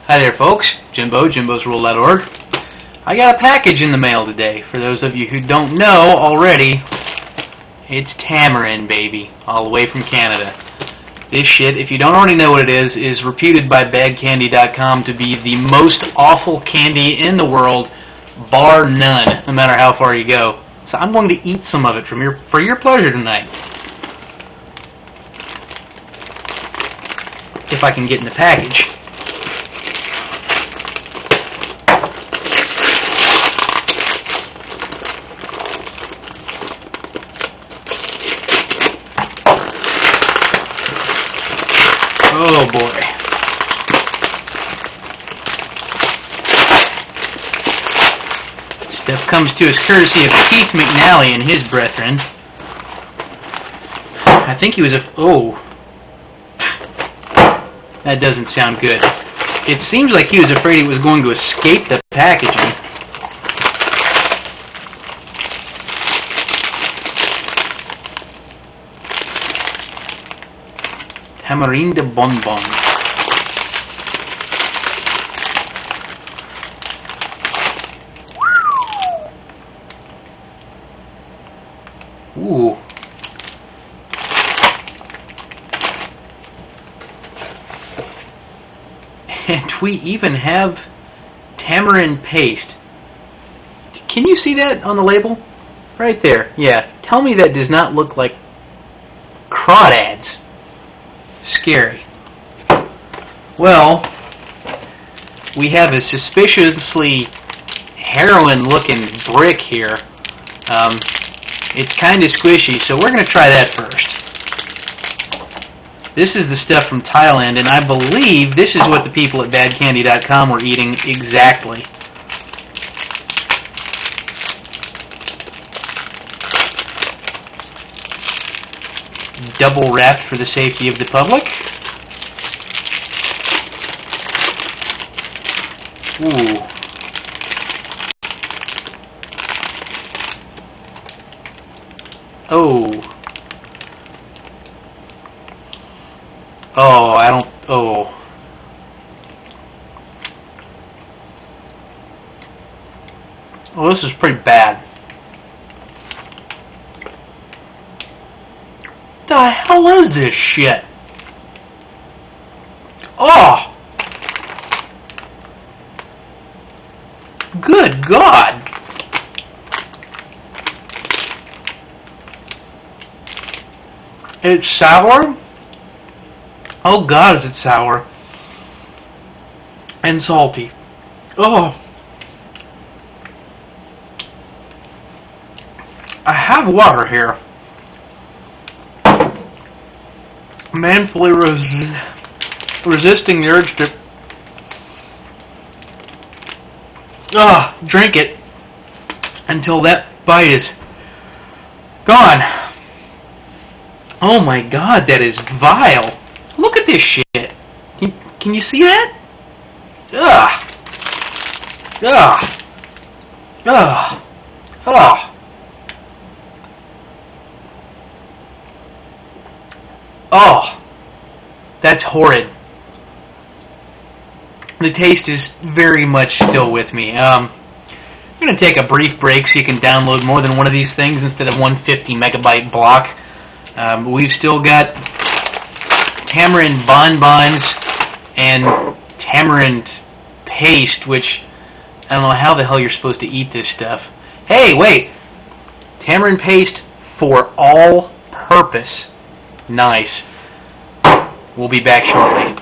Hi there, folks. Jimbo, jimbosrule.org. I got a package in the mail today. For those of you who don't know already, it's tamarind, baby, all the way from Canada. This shit, if you don't already know what it is reputed by badcandy.com to be the most awful candy in the world, bar none, no matter how far you go. So I'm going to eat some of it for your pleasure tonight. If I can get in the package. Oh boy. Stuff comes to us courtesy of Keith McNally and his brethren. I think he was that doesn't sound good. It seems like he was afraid he was going to escape the packaging. Tamarind bonbon. Ooh. And we even have tamarind paste. Can you see that on the label? Right there. Yeah. Tell me that does not look like crawdads. Scary. Well, we have a suspiciously heroin-looking brick here. It's kind of squishy, so we're going to try that first. This is the stuff from Thailand, and I believe this is what the people at badcandy.com were eating exactly. Double wrapped for the safety of the public. Ooh. Oh. Oh, I don't... Oh. Oh, this is pretty bad. What the hell is this shit? Oh! Good God! It's sour? Oh God, is it sour. And salty. Oh! I have water here. Manfully resisting the urge to drink it until that bite is gone. Oh my God, that is vile. Look at this shit. Can you see that? Ugh. Ugh. Ugh. Ugh. Oh, that's horrid. The taste is very much still with me. I'm going to take a brief break so you can download more than one of these things instead of one 50 megabyte block. We've still got tamarind bonbons and tamarind paste, which I don't know how the hell you're supposed to eat this stuff. Hey, wait! Tamarind paste for all purpose. Nice. We'll be back shortly.